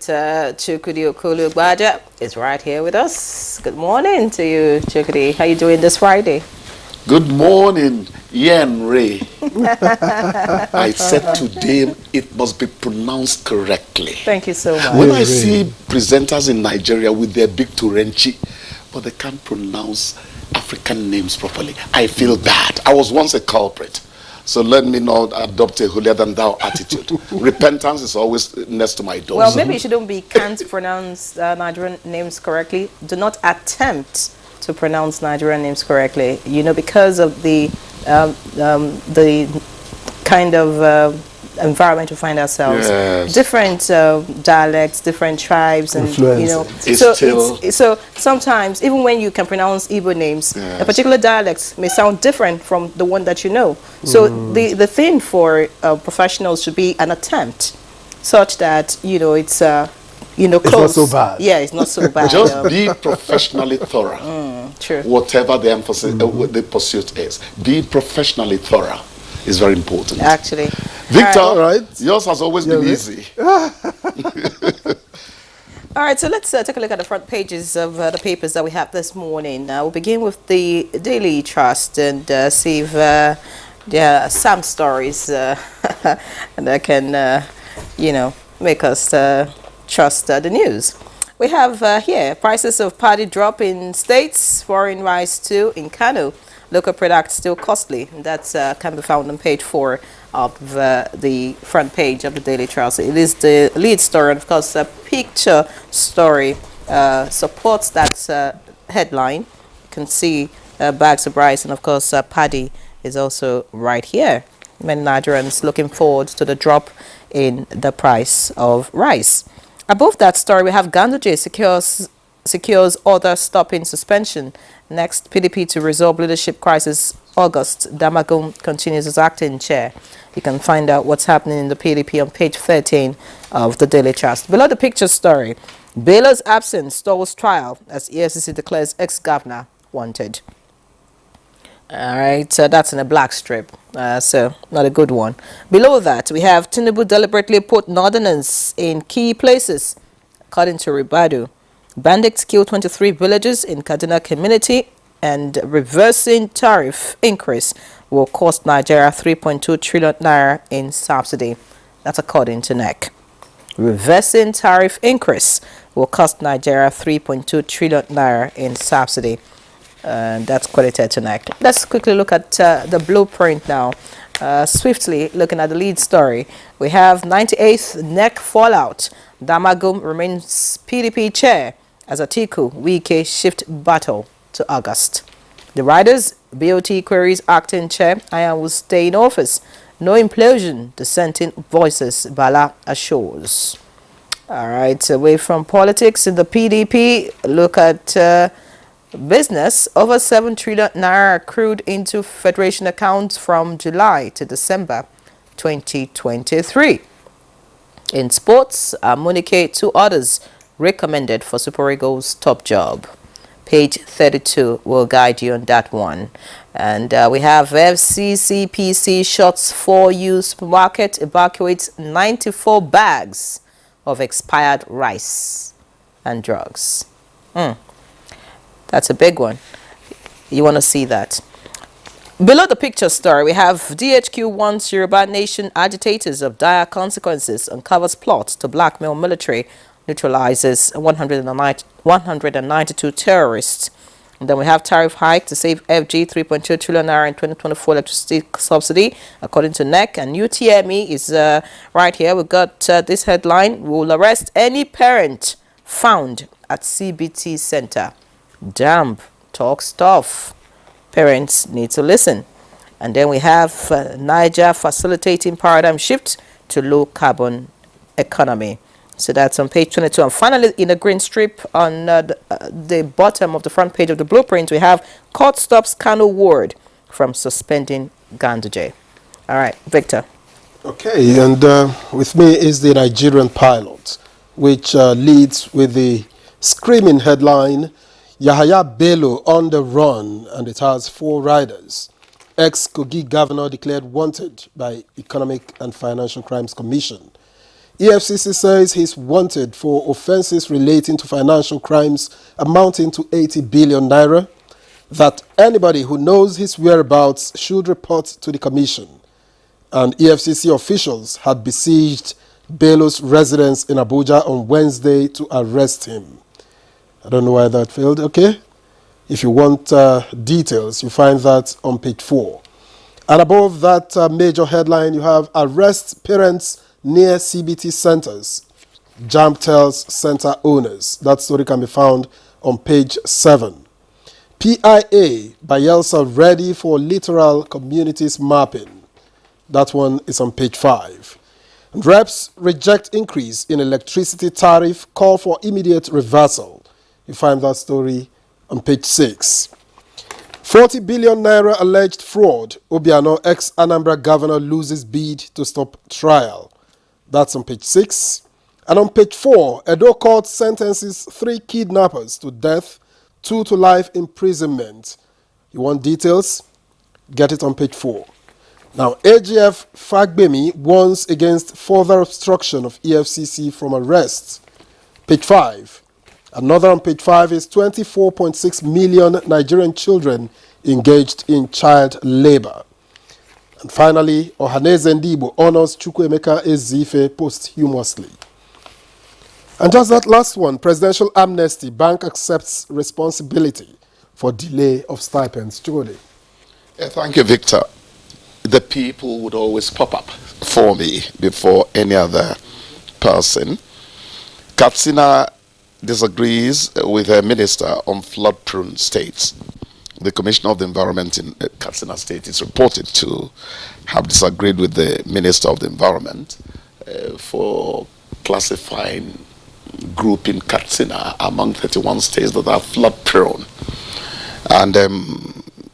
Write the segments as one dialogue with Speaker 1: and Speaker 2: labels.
Speaker 1: Chukudi Okulu is right here with us. Good morning to you, Chukudi. How you doing this Friday?
Speaker 2: Good morning, Yen Ray. I said today it must be pronounced correctly.
Speaker 1: Thank you so much.
Speaker 2: When I see presenters in Nigeria with their big Turenchi, but they can't pronounce African names properly, I feel bad. I was once a culprit. So let me not adopt a holier than thou attitude. Repentance is always next to my door.
Speaker 1: Well, maybe you shouldn't be can't pronounce Nigerian names correctly. Do not attempt to pronounce Nigerian names correctly. You know, because of the kind of environment we find ourselves.
Speaker 2: Yes.
Speaker 1: Different dialects, different tribes, and so sometimes even when you can pronounce Igbo names,
Speaker 2: yes,
Speaker 1: a particular dialect may sound different from the one that you know. So the thing for professionals should be an attempt, such that it's close.
Speaker 3: It's not so bad.
Speaker 1: Yeah, it's not so bad.
Speaker 2: Just be professionally thorough.
Speaker 1: True.
Speaker 2: Whatever the emphasis, the pursuit is, be professionally thorough is very important.
Speaker 1: Actually,
Speaker 2: Victor,
Speaker 3: all right.
Speaker 2: Yours has always been easy.
Speaker 1: All right, so let's take a look at the front pages of the papers that we have this morning. We'll begin with the Daily Trust and see if there are some stories that can, make us trust the news. We have here prices of paddy drop in states, foreign rice too in Kano. Local products still costly. That can be found on page 4 of the front page of the Daily Trust. It is the lead story, and of course, a picture story supports that headline. You can see bags of rice, and of course, paddy is also right here. Many Nigerians looking forward to the drop in the price of rice. Above that story, we have Ganduje secures order stopping suspension. Next, PDP to resolve leadership crisis. August, Damagum continues as acting chair. You can find out what's happening in the PDP on page 13 of the Daily Trust. Below the picture story, Baylor's absence stalls trial as EFCC declares ex-governor wanted. All right, so that's in a black strip, so not a good one. Below that, we have Tinubu deliberately put northerners in key places, according to Ribadu. Bandits kill 23 villagers in Kaduna community, and reversing tariff increase will cost Nigeria 3.2 trillion naira in subsidy. That's according to NEC. Reversing tariff increase will cost Nigeria 3.2 trillion naira in subsidy. That's credited to NEC. Let's quickly look at the blueprint now. Swiftly looking at the lead story, we have 98th NEC fallout. Damagum remains PDP chair as Atiku Wike shift battle to August. The riders, BOT queries acting chair, Ian will stay in office. No implosion, dissenting voices, Bala assures. All right, away from politics in the PDP, look at business. Over 7 trillion naira accrued into Federation accounts from July to December 2023. In sports, Munike, 2 others recommended for Super Eagles top job. Page 32 will guide you on that one. And we have FCCPC shots 4U supermarket evacuates 94 bags of expired rice and drugs. That's a big one. You want to see that. Below the picture story, we have DHQ warns Yoruba Nation agitators of dire consequences, uncovers plots to blackmail military, neutralizes 192 terrorists. And then we have tariff hike to save FG 3.2 trillion naira in 2024 electricity subsidy, according to NEC. And UTME is right here. We've got this headline: will arrest any parent found at CBT Center. Damn, talks tough. Parents need to listen. And then we have Niger facilitating paradigm shift to low carbon economy. So that's on page 22. And finally, in a green strip on the bottom of the front page of the blueprint, we have court stops Kano ward from suspending Ganduje. All right, Victor.
Speaker 3: Okay, and with me is the Nigerian pilot, which leads with the screaming headline, Yahaya Bello on the run, and it has 4 riders. Ex-Kogi governor declared wanted by Economic and Financial Crimes Commission. EFCC says he's wanted for offences relating to financial crimes amounting to 80 billion naira, that anybody who knows his whereabouts should report to the commission. And EFCC officials had besieged Bello's residence in Abuja on Wednesday to arrest him. I don't know why that failed. Okay. If you want details, you find that on page 4. And above that major headline, you have arrest parents near CBT centers. JAMB tells center owners. That story can be found on page 7. PIA, Bayelsa ready for littoral communities mapping. That one is on page 5. And reps reject increase in electricity tariff, call for immediate reversal. You find that story on page 6. 40 billion naira alleged fraud. Obiano, ex-Anambra governor, loses bid to stop trial. That's on page 6. And on page 4, Edo court sentences 3 kidnappers to death, 2 to life imprisonment. You want details? Get it on page 4. Now, AGF Fagbemi warns against further obstruction of EFCC from arrest. Page 5. Another on page 5 is 24.6 million Nigerian children engaged in child labor. And finally, Ohaneze Ndibo honors Chukwuemeka Ezife posthumously. And just that last one, presidential amnesty, bank accepts responsibility for delay of stipends. Chukode.
Speaker 2: Thank you, Victor. The people would always pop up for me before any other person. Katsina disagrees with her minister on flood-prone states. The Commissioner of the Environment in Katsina State is reported to have disagreed with the Minister of the Environment for classifying grouping Katsina among 31 states that are flood-prone. And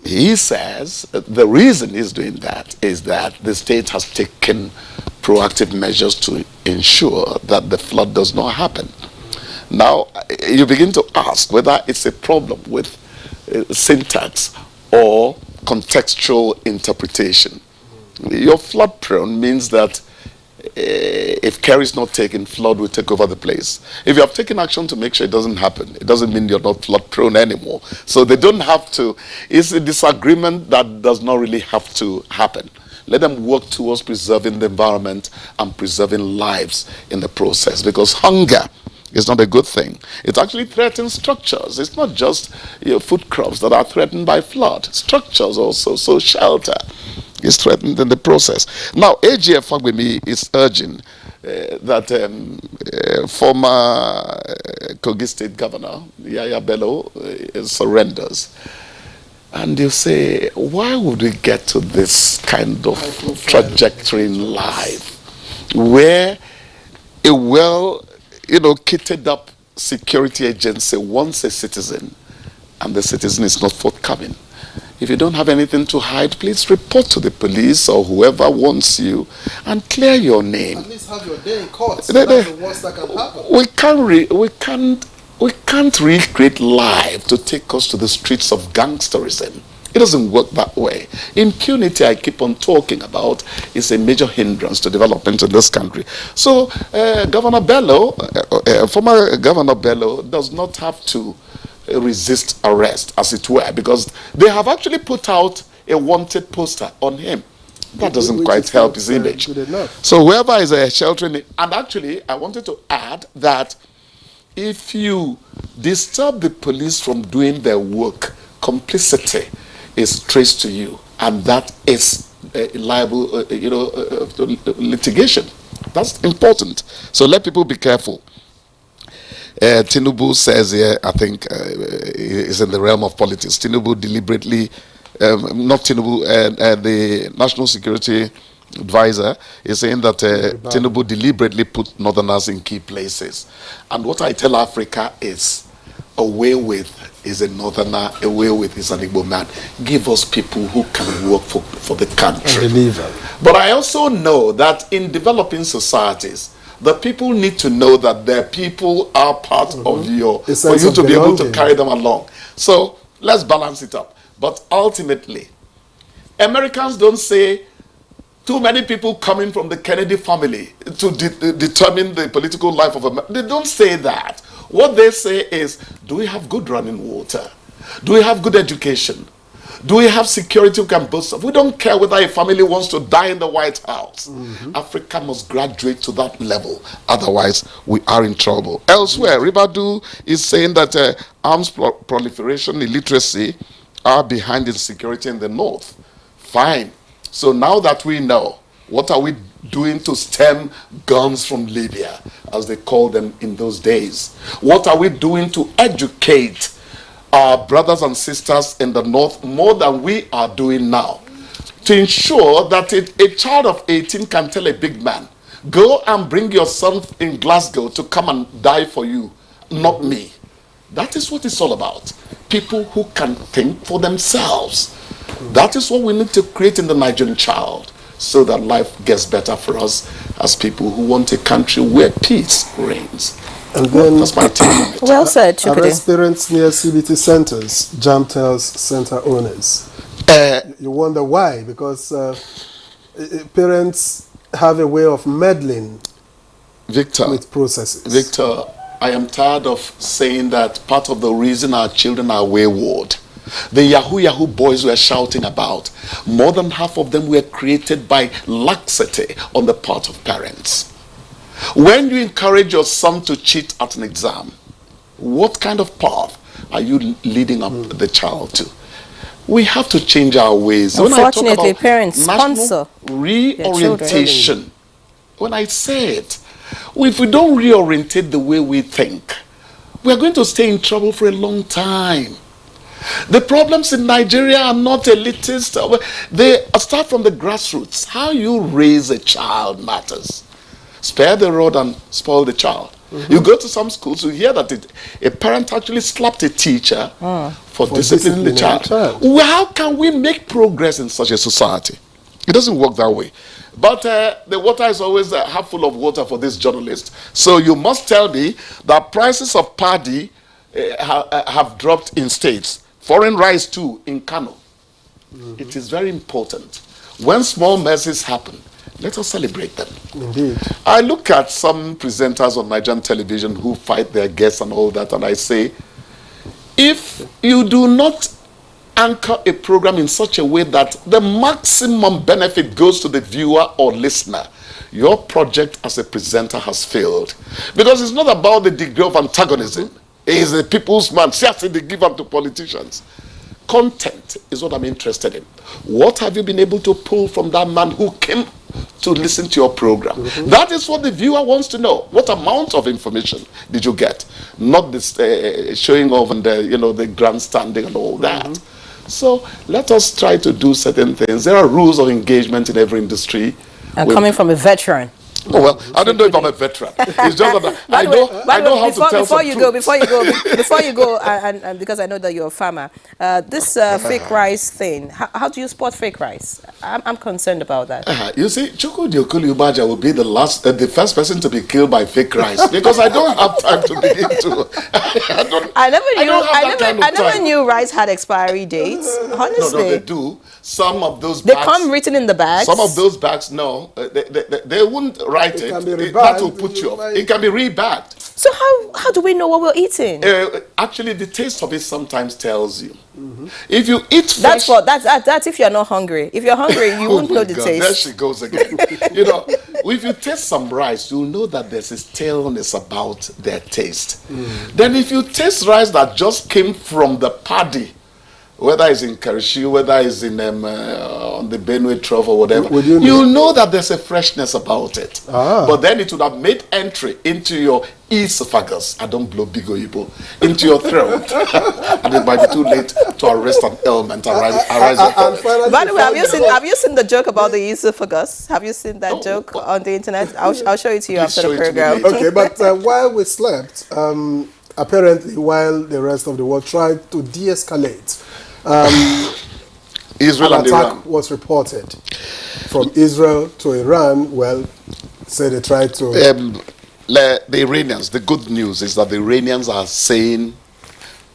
Speaker 2: he says the reason he's doing that is that the state has taken proactive measures to ensure that the flood does not happen. Now, you begin to ask whether it's a problem with syntax or contextual interpretation. Your flood prone means that if care is not taken, flood will take over the place. If you have taken action to make sure it doesn't happen, it doesn't mean you're not flood prone anymore. So they don't have to. It's a disagreement that does not really have to happen. Let them work towards preserving the environment and preserving lives in the process, because hunger is not a good thing. It actually threatens structures. It's not just food crops that are threatened by flood. Structures also, so shelter is threatened in the process. Now, AGF Fagbemi is urging that former Kogi State Governor Yaya Bello surrenders. And you say, why would we get to this kind of trajectory in life where a kitted up security agency wants a citizen and the citizen is not forthcoming? If you don't have anything to hide, please report to the police or whoever wants you and clear your name.
Speaker 3: At least have your day in court. So that's the worst that can happen.
Speaker 2: We can't recreate life to take us to the streets of gangsterism. It doesn't work that way. Impunity, I keep on talking about, is a major hindrance to development in this country. So Governor Bello, former Governor Bello, does not have to resist arrest, as it were, because they have actually put out a wanted poster on him. That doesn't quite help his image. So whoever is sheltering, and actually I wanted to add that if you disturb the police from doing their work, complicity is traced to you, and that is liable, litigation. That's important. So let people be careful. Tinubu says here, I think is in the realm of politics. Tinubu deliberately, not Tinubu, the National Security Advisor is saying that Tinubu deliberately put Northerners in key places. And what I tell Africa is, away with is a Northerner, away with is an Igbo man. Give us people who can work for the country. But I also know that in developing societies, the people need to know that their people are part of for you to be able to carry them along. So let's balance it up. But ultimately, Americans don't say, too many people coming from the Kennedy family to determine the political life of America. They don't say that. What they say is, do we have good running water? Do we have good education? Do we have security we can boast of? We don't care whether a family wants to die in the White House. Africa must graduate to that level. Otherwise, we are in trouble. Elsewhere, Ribadu is saying that arms proliferation, illiteracy are behind insecurity in the north. Fine. So now that we know, what are we doing to stem guns from Libya, as they called them in those days? What are we doing to educate our brothers and sisters in the north more than we are doing now, to ensure that a child of 18 can tell a big man, go and bring your son in Glasgow to come and die for you, not me? That is what it's all about. People who can think for themselves. That is what we need to create in the Nigerian child, so that life gets better for us as people who want a country where peace reigns.
Speaker 3: And then,
Speaker 2: that's my take on it.
Speaker 1: Well said, Chukwudi.
Speaker 3: Arrest parents near CBT centers, Jam tells center owners. You wonder why? Because parents have a way of meddling with processes.
Speaker 2: Victor, I am tired of saying that part of the reason our children are wayward, the Yahoo boys we're shouting about, more than half of them were created by laxity on the part of parents. When you encourage your son to cheat at an exam, what kind of path are you leading up the child to? We have to change our ways.
Speaker 1: Unfortunately, parents sponsor
Speaker 2: reorientation. When I say it, if we don't reorientate the way we think, we are going to stay in trouble for a long time. The problems in Nigeria are not elitist. They start from the grassroots. How you raise a child matters. Spare the rod and spoil the child. You go to some schools, you hear that a parent actually slapped a teacher for disciplining the child. Well, how can we make progress in such a society? It doesn't work that way. But the water is always half full of water for this journalist. So you must tell me that prices of paddy have dropped in states. Foreign rice too in Kano. It is very important. When small mercies happen, let us celebrate them.
Speaker 3: Indeed.
Speaker 2: I look at some presenters on Nigerian television who fight their guests and all that, and I say, if you do not anchor a program in such a way that the maximum benefit goes to the viewer or listener, your project as a presenter has failed. Because it's not about the degree of antagonism. It is a people's man. Seriously, they give up to politicians. Content is what I'm interested in. What have you been able to pull from that man who came to listen to your program? That is what the viewer wants to know. What amount of information did you get? Not this showing off and the grandstanding and all that. So let us try to do certain things. There are rules of engagement in every industry.
Speaker 1: And coming from a veteran.
Speaker 2: Oh, well, I don't know if I'm a veteran. It's just that I know how to tell
Speaker 1: before you go, and because I know that you're a farmer, this fake rice thing, how do you spot fake rice? I'm concerned about that.
Speaker 2: You see, Chukwudi Ubaja will be the first person to be killed by fake rice, because I don't have time to begin to.
Speaker 1: I never knew rice had expiry dates. Honestly,
Speaker 2: no, they do. Some of those
Speaker 1: they
Speaker 2: bags,
Speaker 1: come written in the bags.
Speaker 2: Some of those bags, no, they wouldn't write it. That will put you off. It can be rebagged.
Speaker 1: So how do we know what we're eating?
Speaker 2: Actually, the taste of it sometimes tells you. If you eat fresh,
Speaker 1: that's if you're not hungry. If you're hungry, you won't know the taste.
Speaker 2: There she goes again. If you taste some rice, you'll know that there's a staleness about their taste. Then if you taste rice that just came from the paddy, whether it's in Karishi, whether it's in on the Benue Trough or whatever, you'll know that there's a freshness about it. But then it would have made entry into your esophagus, I don't blow big Oyibo, into your throat. And it might be too late to arrest an ailment arise.
Speaker 1: By the way, have you seen the joke about the esophagus? Have you seen that joke on the internet? I'll show it to you after the program.
Speaker 3: Okay, but while we slept, apparently while the rest of the world tried to de-escalate,
Speaker 2: Israel
Speaker 3: an
Speaker 2: and
Speaker 3: attack
Speaker 2: Iran
Speaker 3: was reported from Israel to Iran. Well, say they tried to.
Speaker 2: The Iranians. The good news is that the Iranians are saying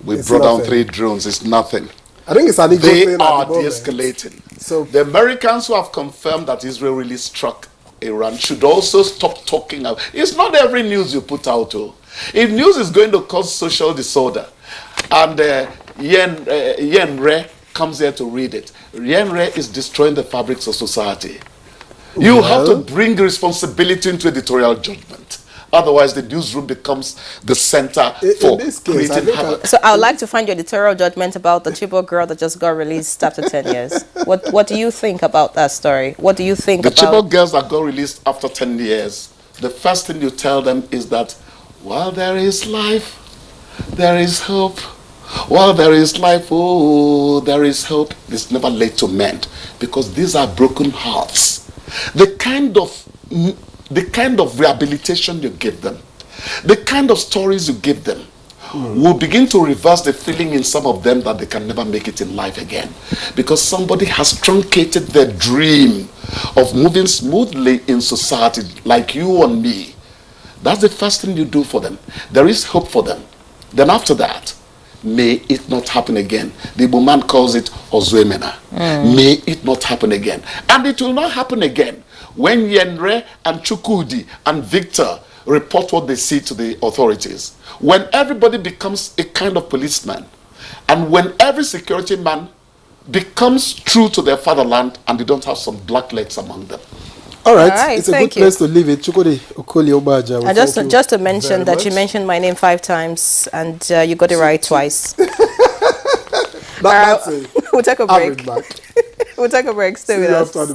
Speaker 2: we brought down 3 drones. It's nothing.
Speaker 3: I think it's an ego
Speaker 2: They
Speaker 3: thing
Speaker 2: are
Speaker 3: at the moment.
Speaker 2: de-escalating.
Speaker 3: So
Speaker 2: The Americans who have confirmed that Israel really struck Iran should also stop talking. It's not every news you put out. Oh. If news is going to cause social disorder, and Yen Re comes here to read it, Yen Re is destroying the fabrics of society. You have to bring responsibility into editorial judgment. Otherwise, the newsroom becomes the center for
Speaker 3: this case,
Speaker 2: creating havoc.
Speaker 1: So I would like to find your editorial judgment about the Chibok girl that just got released after 10 years. What do you think about that story? What do you think
Speaker 2: The
Speaker 1: about...
Speaker 2: Chibok girls that got released after 10 years, the first thing you tell them is that while there is life, there is hope. While there is life, oh, there is hope. It's never late to mend, because these are broken hearts. The kind of rehabilitation you give them, the kind of stories you give them, will begin to reverse the feeling in some of them that they can never make it in life again, because somebody has truncated their dream of moving smoothly in society like you and me. That's the first thing you do for them. There is hope for them. Then after that, may it not happen again. The Igbo man calls it Ozuemena. May it not happen again. And it will not happen again when Yenre and Chukudi and Victor report what they see to the authorities. When everybody becomes a kind of policeman, and when every security man becomes true to their fatherland and they don't have some black legs among them.
Speaker 3: all right,
Speaker 1: All right,
Speaker 3: it's a good
Speaker 1: thank you.
Speaker 3: place to leave it. Chukudi Okoli Obaja.
Speaker 1: And just to mention that you mentioned my name 5 times and you got it right twice.
Speaker 3: That's it.
Speaker 1: We'll take a break.
Speaker 3: Average back.
Speaker 1: We'll take a break. Stay
Speaker 3: See
Speaker 1: with
Speaker 3: you
Speaker 1: us.
Speaker 3: after the